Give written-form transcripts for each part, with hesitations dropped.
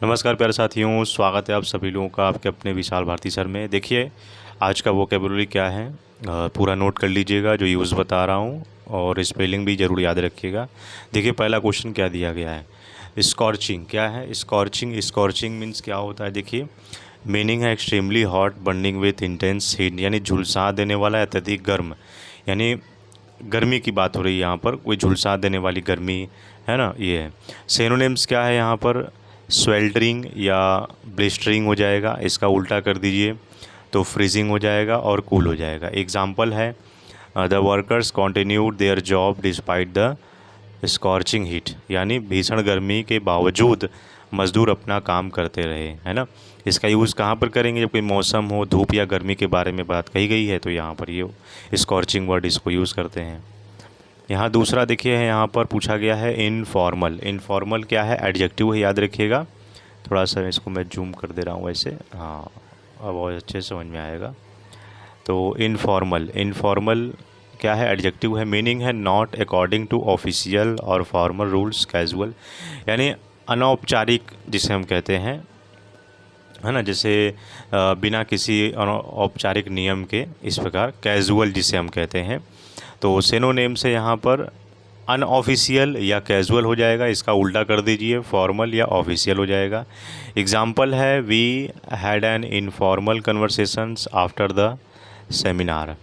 नमस्कार प्यारे साथियों, स्वागत है आप सभी लोगों का आपके अपने विशाल भारती सर में। देखिए आज का वोकेबुलरी क्या है, पूरा नोट कर लीजिएगा जो यूज़ बता रहा हूँ, और स्पेलिंग भी ज़रूर याद रखिएगा। देखिए पहला क्वेश्चन क्या दिया गया है, स्कॉर्चिंग क्या है। स्कॉर्चिंग स्कॉर्चिंग मीन्स क्या होता है। देखिए मीनिंग है extremely hot burning with intense heat, यानी झुलसा देने वाला अत्यधिक गर्म, यानी गर्मी की बात हो रही है यहाँ पर, कोई झुलसा देने वाली गर्मी है ना, ये है। सिनोनिम्स क्या है यहाँ पर, स्वेल्टरिंग या ब्लिस्टरिंग हो जाएगा, इसका उल्टा कर दीजिए तो फ्रीजिंग हो जाएगा और कूल हो जाएगा। एग्जाम्पल है the workers continued their job despite the scorching heat, यानी भीषण गर्मी के बावजूद मज़दूर अपना काम करते रहे, है ना। इसका यूज़ कहाँ पर करेंगे, जब कोई मौसम हो, धूप या गर्मी के बारे में बात कही गई है तो यहाँ पर ये स्कॉर्चिंग वर्ड इसको यूज़ करते हैं। यहाँ दूसरा देखिए है, यहाँ पर पूछा गया है इनफॉर्मल। इनफॉर्मल क्या है, एडजेक्टिव है, याद रखिएगा। थोड़ा सा इसको मैं जूम कर दे रहा हूँ वैसे, हाँ अब बहुत अच्छे से समझ में आएगा। तो इनफॉर्मल, इनफॉर्मल क्या है, एडजेक्टिव है। मीनिंग है नॉट अकॉर्डिंग टू ऑफिशियल और फॉर्मल रूल्स, कैजुअल, यानी अनौपचारिक जिसे हम कहते हैं, है ना, जैसे बिना किसी औपचारिक नियम के, इस प्रकार कैजुअल जिसे हम कहते हैं। तो सिनोनिम से यहाँ पर अनऑफिशियल या कैजुअल हो जाएगा, इसका उल्टा कर दीजिए फॉर्मल या ऑफिशियल हो जाएगा। एग्जाम्पल है we had an informal conversations after the seminar,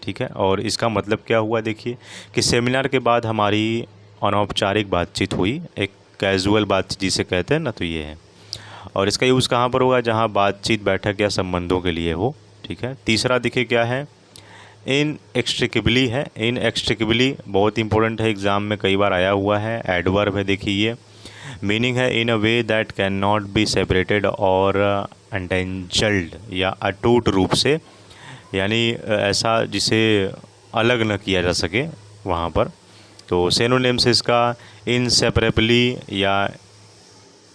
ठीक है। और इसका मतलब क्या हुआ, देखिए कि सेमिनार के बाद हमारी अनौपचारिक बातचीत हुई, एक कैजुअल बातचीत जिसे कहते हैं ना, तो ये है। और इसका यूज़ कहाँ पर होगा, जहाँ बातचीत, बैठक या संबंधों के लिए हो, ठीक है। तीसरा देखिए क्या है, इनएक्सट्रिकेबली है। इनएक्सट्रिकेबली बहुत इंपॉर्टेंट है, एग्ज़ाम में कई बार आया हुआ है, एडवर्ब है। देखिए ये मीनिंग है in a way that can not be separated और अनटेंजल्ड, या अटूट रूप से, यानी ऐसा जिसे अलग न किया जा सके वहाँ पर। तो सिनोनिम्स इसका इनसेपरेबली या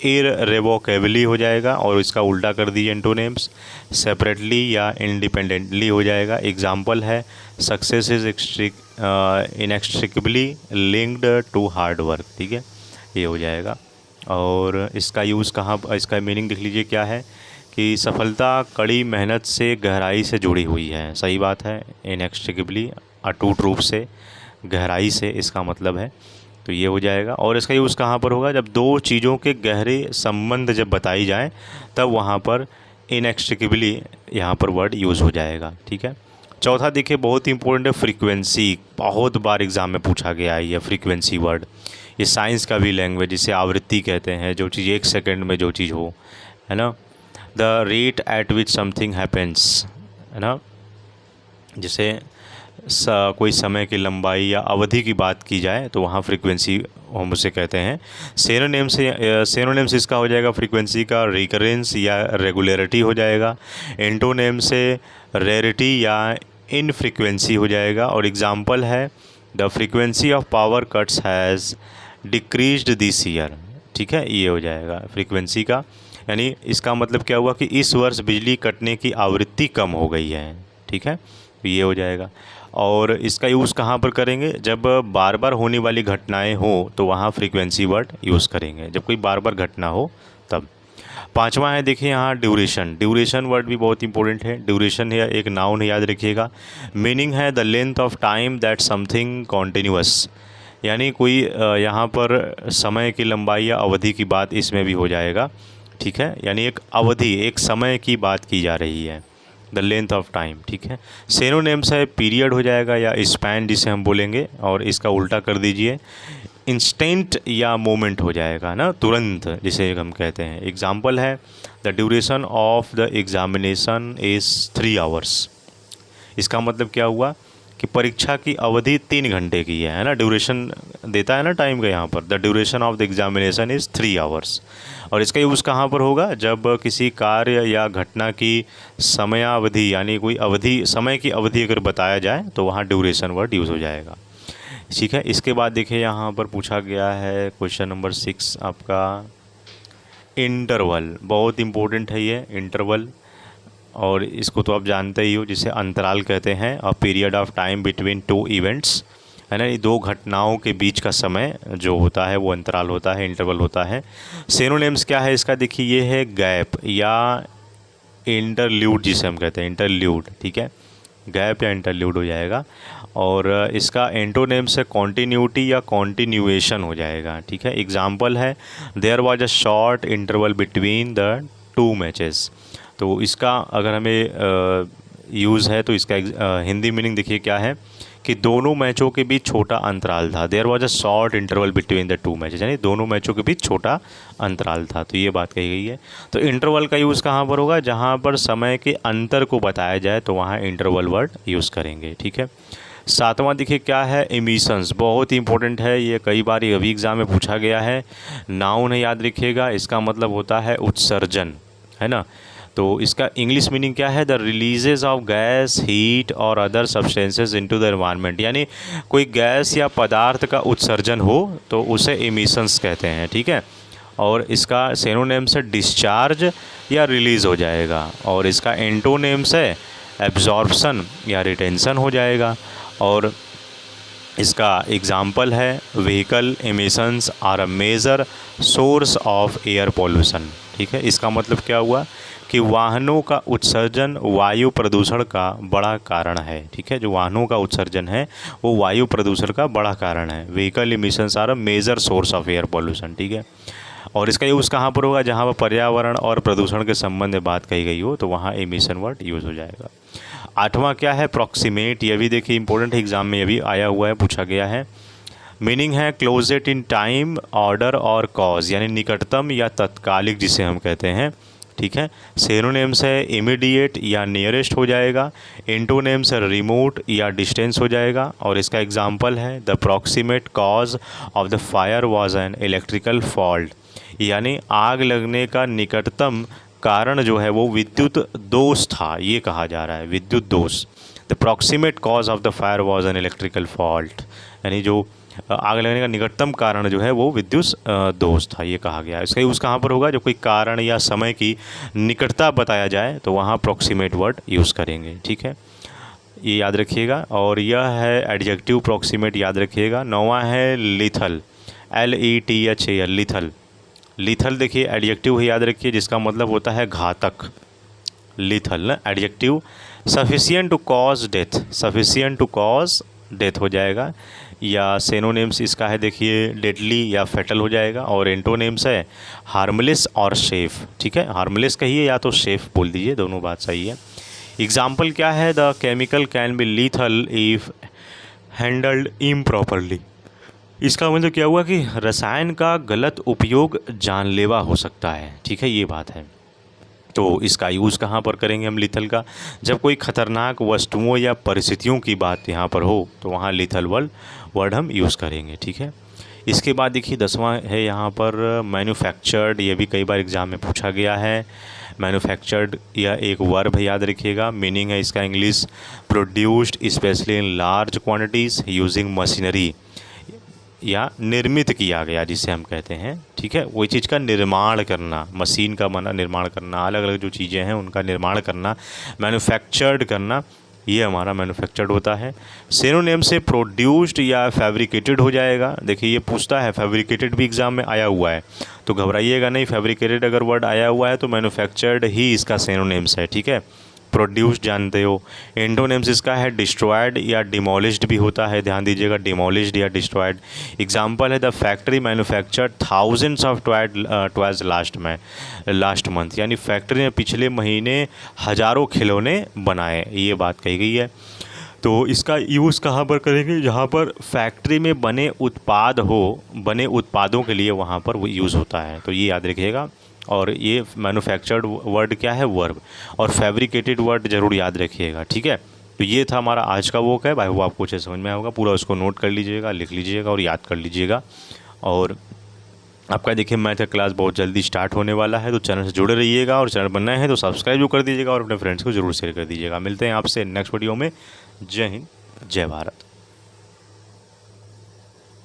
इररेवोकेबली हो जाएगा, और इसका उल्टा कर दिए एंटोनिम्स, सेपरेटली या इंडिपेंडेंटली हो जाएगा। एग्जाम्पल है success is inextricably linked to hard work, ठीक है, ये हो जाएगा। और इसका यूज़ कहाँ, इसका मीनिंग देख लीजिए क्या है कि सफलता कड़ी मेहनत से गहराई से जुड़ी हुई है, सही बात है। इनएक्सट्रिकेबली अटूट रूप से, गहराई से, इसका मतलब है, तो ये हो जाएगा। और इसका यूज़ कहाँ पर होगा, जब दो चीज़ों के गहरे संबंध जब बताई जाए तब वहाँ पर इनएक्सट्रिकेबली यहाँ पर वर्ड यूज़ हो जाएगा, ठीक है। चौथा देखिए बहुत इंपॉर्टेंट है, फ्रीक्वेंसी। बहुत बार एग्जाम में पूछा गया है ये फ्रीक्वेंसी वर्ड। ये साइंस का भी लैंग्वेज, जिसे आवृत्ति कहते हैं, जो चीज़ 1 सेकेंड में जो चीज़ हो, है ना। The rate at which something happens, है ना, जैसे कोई समय की लंबाई या अवधि की बात की जाए तो वहाँ फ्रीक्वेंसी हम उसे कहते हैं। सिनोनिम्स इसका हो जाएगा फ्रीक्वेंसी का रिकरेंस या रेगुलरिटी हो जाएगा। एंटोनिम से रेरिटी या इनफ्रीक्वेंसी हो जाएगा। और एग्जांपल है the frequency of power cuts has decreased this year, ठीक है, ये हो जाएगा फ्रीक्वेंसी का, यानी इसका मतलब क्या हुआ कि इस वर्ष बिजली कटने की आवृत्ति कम हो गई है, ठीक है, ये हो जाएगा। और इसका यूज़ कहाँ पर करेंगे, जब बार बार होने वाली घटनाएं हो तो वहाँ फ्रीक्वेंसी वर्ड यूज़ करेंगे, जब कोई बार बार घटना हो तब। पांचवा है देखिए यहाँ ड्यूरेशन। ड्यूरेशन वर्ड भी बहुत इंपॉर्टेंट है। ड्यूरेशन है एक नाउन है, याद रखिएगा। मीनिंग है the length of time that something continuous, यानी कोई यहाँ पर समय की लंबाई या अवधि की बात इसमें भी हो जाएगा, ठीक है, यानी एक अवधि, एक समय की बात की जा रही है, द लेंथ ऑफ टाइम, ठीक है। सिनोनिम्स है पीरियड हो जाएगा या स्पैन जिसे हम बोलेंगे, और इसका उल्टा कर दीजिए इंस्टेंट या मोमेंट हो जाएगा ना, तुरंत जिसे हम कहते हैं। एग्जाम्पल है the duration of the examination is 3 hours. इसका मतलब क्या हुआ कि परीक्षा की अवधि 3 घंटे की है ना, ड्यूरेशन देता है ना टाइम का, यहाँ पर the duration of the examination is 3 hours. और इसका यूज़ कहाँ पर होगा, जब किसी कार्य या घटना की समयावधि, यानी कोई अवधि, समय की अवधि अगर बताया जाए तो वहाँ ड्यूरेशन वर्ड यूज़ हो जाएगा, ठीक है। इसके बाद देखिए यहाँ पर पूछा गया है क्वेश्चन नंबर 6 आपका, इंटरवल। बहुत इंपॉर्टेंट है ये इंटरवल, और इसको तो आप जानते ही हो, जिसे अंतराल कहते हैं, a period of time between 2 events. है ना। ये दो घटनाओं के बीच का समय जो होता है वो अंतराल होता है, इंटरवल होता है। सिनोनिम्स क्या है इसका, देखिए ये है गैप या इंटरल्यूड, जिसे हम कहते हैं इंटरल्यूड, ठीक है, गैप या इंटरल्यूड हो जाएगा। और इसका एंटोनिम्स है कॉन्टिन्यूटी या कॉन्टिन्यूएशन हो जाएगा, ठीक है। एग्जाम्पल है there was a short interval between the two matches. तो इसका अगर हमें यूज़ है तो इसका हिंदी मीनिंग देखिए क्या है कि दोनों मैचों के बीच छोटा अंतराल था। There was a short interval between the two matches, यानी दोनों मैचों के बीच छोटा अंतराल था। तो ये बात कही गई है। तो इंटरवल का यूज़ कहाँ पर होगा, जहाँ पर समय के अंतर को बताया जाए तो वहाँ इंटरवल वर्ड यूज़ करेंगे, ठीक है। सातवां देखिए क्या है, एमिशंस, बहुत ही इंपॉर्टेंट है ये, कई बार ये अभी एग्ज़ाम में पूछा गया है। नाउन है, याद रखिएगा, इसका मतलब होता है उत्सर्जन, है ना। तो इसका इंग्लिश मीनिंग क्या है, the releases of gas, heat और other substances into the environment, यानी कोई गैस या पदार्थ का उत्सर्जन हो तो उसे एमिशंस कहते हैं, ठीक है। और इसका सिनोनिम से डिस्चार्ज या रिलीज़ हो जाएगा, और इसका एंटोनिम से एब्जॉर्प्शन या रिटेंशन हो जाएगा। और इसका एग्जाम्पल है vehicle emissions are a major source of air pollution, ठीक है। इसका मतलब क्या हुआ कि वाहनों का उत्सर्जन वायु प्रदूषण का बड़ा कारण है, ठीक है। जो वाहनों का उत्सर्जन है वो वायु प्रदूषण का बड़ा कारण है। Vehicle emissions are a major source of air pollution, ठीक है। और इसका यूज़ कहाँ पर होगा, जहाँ पर पर्यावरण और प्रदूषण के संबंध में बात कही गई हो तो वहाँ एमिशन वर्ड यूज़ हो जाएगा। आठवां क्या है, प्रॉक्सिमेट, ये भी देखिए इंपॉर्टेंट एग्जाम में ये भी आया हुआ है, पूछा गया है। मीनिंग है क्लोजेट इन टाइम, ऑर्डर और कॉज, यानी निकटतम या तत्कालिक जिसे हम कहते हैं, ठीक है। सिनोनिम्स है इमीडिएट या नियरेस्ट हो जाएगा। एंटोनिम्स है रिमोट या डिस्टेंस हो जाएगा। और इसका एग्जाम्पल है the proximate cause of the fire was an electrical fault, यानी आग लगने का निकटतम कारण जो है वो विद्युत दोष था, ये कहा जा रहा है, विद्युत दोष। The proximate cause of the fire was an electrical fault, यानी जो आग लगने का निकटतम कारण जो है वो विद्युत दोष था, ये कहा गया है। इसका यूज़ कहाँ पर होगा, जो कोई कारण या समय की निकटता बताया जाए तो वहाँ प्रॉक्सिमेट वर्ड यूज़ करेंगे, ठीक है, ये याद रखिएगा। और यह है एडजेक्टिव प्रॉक्सिमेट, याद रखिएगा। नौवां है लिथल, LETHAL, लिथल। लिथल देखिए एडजेक्टिव है, याद रखिए, जिसका मतलब होता है घातक, लिथल ना adjective. Sufficient to cause death, sufficient to cause death हो जाएगा। या सिनोनिम्स इसका है देखिए डेडली या फेटल हो जाएगा। और एंटोनिम्स है हार्मलेस और सेफ, ठीक है, हार्मलेस कहिए या तो सेफ बोल दीजिए, दोनों बात सही है। एग्जाम्पल क्या है, the chemical can be lethal if handled improperly, इसका मतलब क्या हुआ कि रसायन का गलत उपयोग जानलेवा हो सकता है, ठीक है, ये बात है। तो इसका यूज़ कहाँ पर करेंगे हम लिथल का, जब कोई ख़तरनाक वस्तुओं या परिस्थितियों की बात यहाँ पर हो तो वहाँ लिथल वर्ड हम यूज़ करेंगे, ठीक है। इसके बाद देखिए 10वां है यहाँ पर मैन्युफैक्चर्ड, ये भी कई बार एग्ज़ाम में पूछा गया है। मैन्युफैक्चर्ड यह एक वर्ब है, याद रखिएगा। मीनिंग है इसका English produced specially in large quantities using machinery, या निर्मित किया गया जिसे हम कहते हैं, ठीक है, वही चीज़ का निर्माण करना, मशीन का बना निर्माण करना, अलग अलग जो चीज़ें हैं उनका निर्माण करना, मैन्युफैक्चर्ड करना, ये हमारा मैन्युफैक्चर्ड होता है। सिनोनिम से प्रोड्यूस्ड या फैब्रिकेटेड हो जाएगा। देखिए ये पूछता है, फैब्रिकेटेड भी एग्जाम में आया हुआ है तो घबराइएगा नहीं, फैब्रिकेटेड अगर वर्ड आया हुआ है तो मैन्युफैक्चर्ड ही इसका सिनोनिम्स है, ठीक है। प्रोड्यूस्ड जानते हो। एंटोनिम्स इसका है डिस्ट्रॉयड या डिमोलिश्ड भी होता है, ध्यान दीजिएगा, डिमोलिश्ड या डिस्ट्रॉयड। एग्जांपल है the factory manufactured thousands of toys last month, यानी फैक्ट्री ने पिछले महीने हज़ारों खिलौने बनाए, ये बात कही गई है। तो इसका यूज़ कहाँ पर करेंगे, जहाँ पर फैक्ट्री में बने उत्पाद हो, बने उत्पादों के लिए वहाँ पर वो यूज़ होता है, तो ये याद रखिएगा। और ये मैन्युफैक्चर्ड वर्ड क्या है, वर्ब। और फैब्रिकेटेड वर्ड ज़रूर याद रखिएगा, ठीक है। तो ये था हमारा आज का वॉक है, भाई वो आपको अच्छे समझ में आएगा, पूरा उसको नोट कर लीजिएगा, लिख लीजिएगा और याद कर लीजिएगा। और आपका देखिए मैथ का क्लास बहुत जल्दी स्टार्ट होने वाला है, तो चैनल से जुड़े रहिएगा, और चैनल बनना है तो सब्सक्राइब कर दीजिएगा और अपने फ्रेंड्स को ज़रूर शेयर कर दीजिएगा। मिलते हैं आपसे नेक्स्ट वीडियो में। जय हिंद, जय भारत।